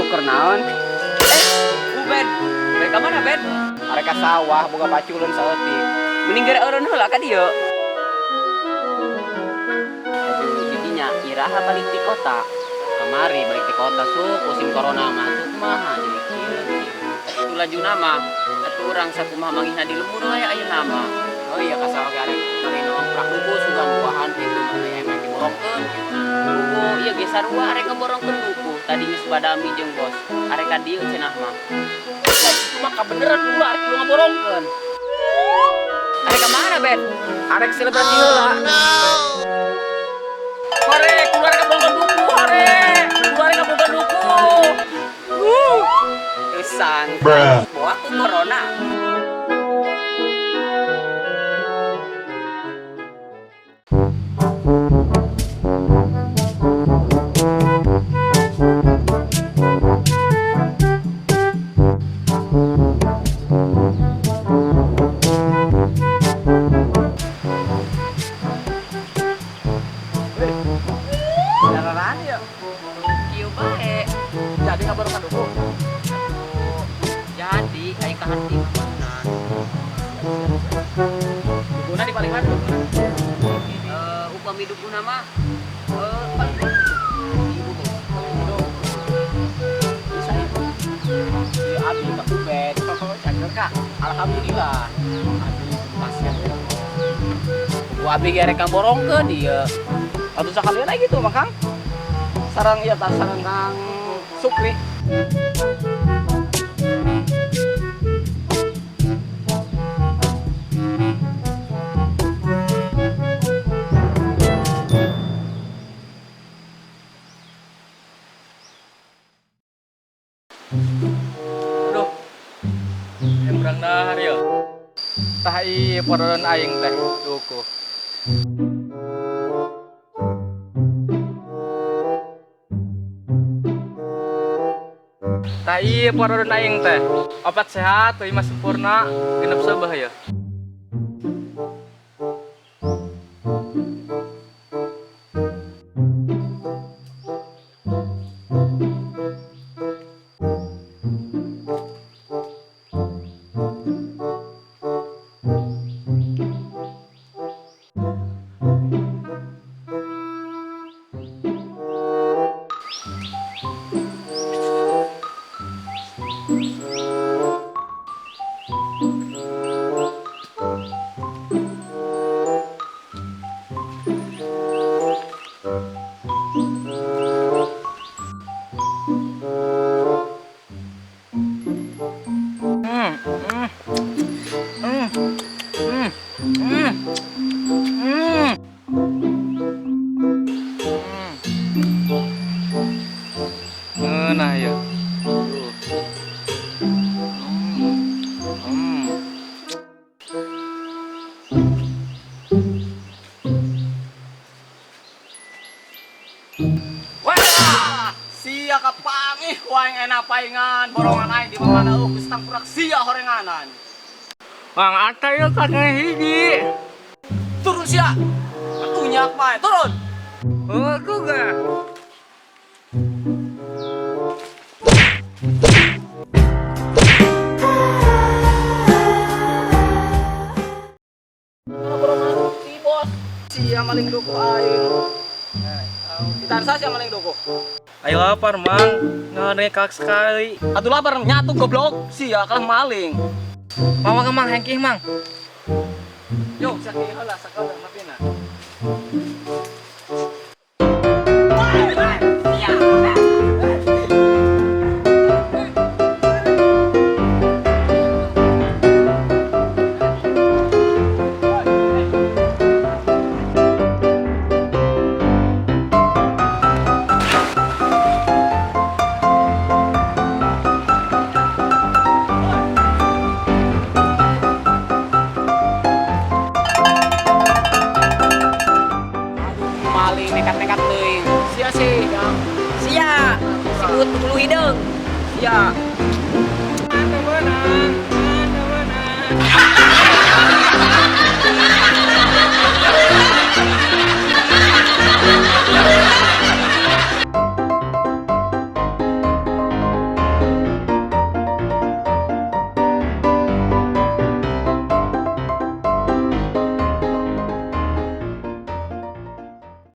nuker naon? Ben, mereka mana Ben? Mereka sawah boga paculun saeutik. Mending gara eureun heula ka dieu. Aduh, jadinya iraha balik di kota. Kamari balik di kota musim corona mah tuh kumaha jadi kieu. Tu lajuna mah atuh urang sakumaha manggihna di lembur we aya nama. Oh iya kasal ge arek marino prak duku sudah buahan itu mana yang diborongkeun. Duku ieu ge sarua arek ngeborongkeun duku. Tadinya subadami jeung bos. Arek ka dieu cenah mah. Cuma kebeneran gua arek lu ngaborongkeun. Arek ka mana Ben? Arek selebrasi heula. Hore, keluar ka borongkeun duku, hore. Keluar ka borongkeun duku. Kesan. Bawa ku corona. Beneran ya? Kieu bae. Jadi ngaborongkeun duku. Jadi ai ka hati makanan. Dukuna di paling mana? Upami dukuna mah paling Ibu tuh. Bisa itu. Iya abi ka kubet. Cager Kak. Alhamdulillah. Abi pasien. Gua abi ge rek ngaborongkeun ieu. Atuh sakalian aja gitu mah Kang. Sarang ieu tah sareng Kang Sukri. Duh, embrang dahar ya. Tah ieu podoron aing teh duku. Tah ieu podoron aing teh. Opat sehat teuing mah sempurna, genep seubeuh ya. Nah ya. Wah, sia kapangih wae enak paingan borongan aing di mana geus tangkurak sia horenganan. Mang ata ya kakek hiji. Turun sia. Atuh nyak bae, turun. Aku gak. Borongan si bos. Sia maling duku aing. Ditahan sia maling duku. Ayo lapar mang, nggak nekak sekali. Atuh lapar nyatu goblok. Sia kalah maling. Mama kemang hengkih mang. Yo, sakit heula sakala mapina. Maling nekat-nekat teuing. Sia sih, yang Sia, sibut bulu hidung. sia. Ada menang, ada menang.